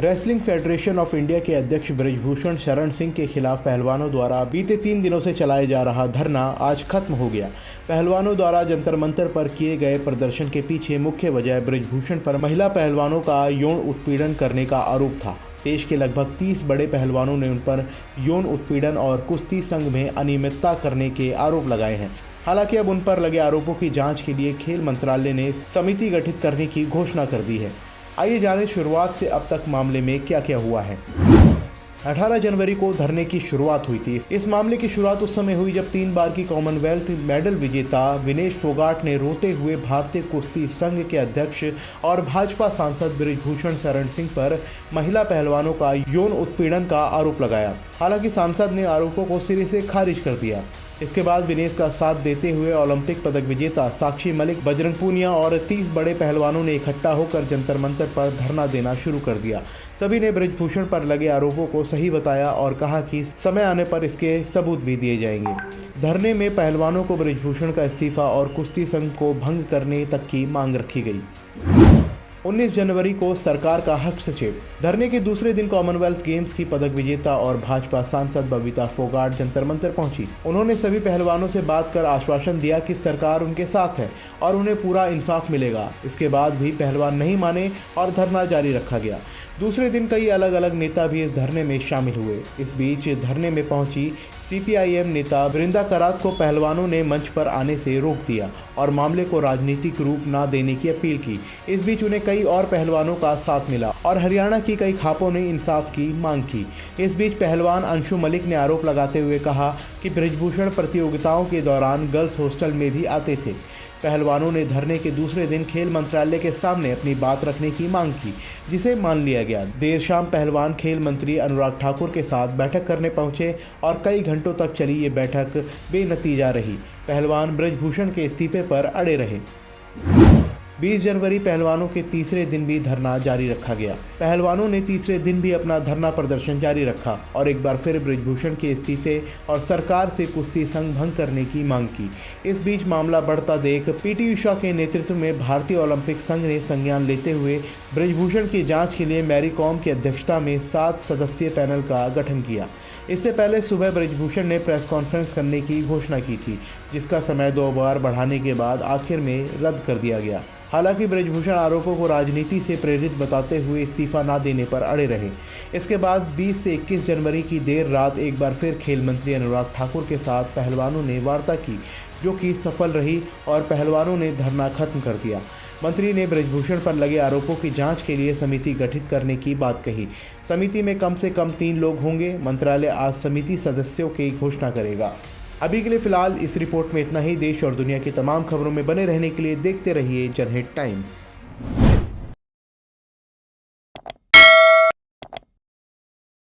Wrestling federation of India के अध्यक्ष बृजभूषण शरण सिंह के खिलाफ पहलवानों द्वारा बीते 3 दिनों से चलाया जा रहा धरना आज खत्म हो गया। पहलवानों द्वारा जंतर मंतर पर किए गए प्रदर्शन के पीछे मुख्य वजह बृजभूषण पर महिला पहलवानों का यौन उत्पीड़न करने का आरोप था। देश के लगभग 30 बड़े पहलवानों ने उन पर यौन उत्पीड़न और कुश्ती संघ में अनियमितता करने के आरोप लगाए हैं। हालांकि अब उन पर लगे आरोपों की जांच के लिए खेल मंत्रालय ने समिति गठित करने की घोषणा कर दी है। आइए जानें शुरुआत से अब तक मामले में क्या क्या हुआ है। 18 जनवरी को धरने की शुरुआत हुई थी। इस मामले की शुरुआत उस समय हुई जब 3 बार की कॉमनवेल्थ मेडल विजेता विनेश फोगाट ने रोते हुए भारतीय कुश्ती संघ के अध्यक्ष और भाजपा सांसद बृजभूषण शरण सिंह पर महिला पहलवानों का यौन उत्पीड़न का आरोप लगाया। हालांकि सांसद ने आरोपों को सिरे से खारिज कर दिया। इसके बाद विनेश का साथ देते हुए ओलंपिक पदक विजेता साक्षी मलिक, बजरंग पूनिया और 30 बड़े पहलवानों ने इकट्ठा होकर जंतर मंतर पर धरना देना शुरू कर दिया। सभी ने बृजभूषण पर लगे आरोपों को सही बताया और कहा कि समय आने पर इसके सबूत भी दिए जाएंगे। धरने में पहलवानों को बृजभूषण का इस्तीफा और कुश्ती संघ को भंग करने तक की मांग रखी गई। 19 जनवरी को सरकार का हस्तक्षेप। धरने के दूसरे दिन कॉमनवेल्थ गेम्स की पदक विजेता और भाजपा सांसद बबीता फोगाट जंतर मंतर पहुंची। उन्होंने सभी पहलवानों से बात कर आश्वासन दिया कि सरकार उनके साथ है और उन्हें पूरा इंसाफ मिलेगा। इसके बाद भी पहलवान नहीं माने और धरना जारी रखा गया। दूसरे दिन कई अलग अलग नेता भी इस धरने में शामिल हुए। इस बीच धरने में पहुंची CPIM नेता वृंदा करात को पहलवानों ने मंच पर आने से रोक दिया और मामले को राजनीतिक रूप न देने की अपील की। इस बीच उन्हें कई और पहलवानों का साथ मिला और हरियाणा की कई खापों ने इंसाफ की मांग की। इस बीच पहलवान अंशु मलिक ने आरोप लगाते हुए कहा कि बृजभूषण प्रतियोगिताओं के दौरान गर्ल्स हॉस्टल में भी आते थे। पहलवानों ने धरने के दूसरे दिन खेल मंत्रालय के सामने अपनी बात रखने की मांग की, जिसे मान लिया गया। देर शाम पहलवान खेल मंत्री अनुराग ठाकुर के साथ बैठक करने पहुंचे और कई घंटों तक चली ये बैठक बेनतीजा रही। पहलवान बृजभूषण के इस्तीफे पर अड़े रहे। 20 जनवरी पहलवानों के तीसरे दिन भी धरना जारी रखा गया। पहलवानों ने तीसरे दिन भी अपना धरना प्रदर्शन जारी रखा और एक बार फिर बृजभूषण के इस्तीफे और सरकार से कुश्ती संघ भंग करने की मांग की। इस बीच मामला बढ़ता देख PT उषा के नेतृत्व में भारतीय ओलंपिक संघ ने संज्ञान लेते हुए बृजभूषण की जांच के लिए मैरी कॉम की अध्यक्षता में 7 सदस्यीय पैनल का गठन किया। इससे पहले सुबह बृजभूषण ने प्रेस कॉन्फ्रेंस करने की घोषणा की थी, जिसका समय 2 बार बढ़ाने के बाद आखिर में रद्द कर दिया गया। हालांकि बृजभूषण आरोपों को राजनीति से प्रेरित बताते हुए इस्तीफा न देने पर अड़े रहे। इसके बाद 20 से 21 जनवरी की देर रात एक बार फिर खेल मंत्री अनुराग ठाकुर के साथ पहलवानों ने वार्ता की, जो कि सफल रही और पहलवानों ने धरना खत्म कर दिया। मंत्री ने बृजभूषण पर लगे आरोपों की जांच के लिए समिति गठित करने की बात कही। समिति में कम से कम 3 लोग होंगे। मंत्रालय आज समिति सदस्यों की घोषणा करेगा। अभी के लिए फिलहाल इस रिपोर्ट में इतना ही। देश और दुनिया की तमाम खबरों में बने रहने के लिए देखते रहिए जनहित टाइम्स।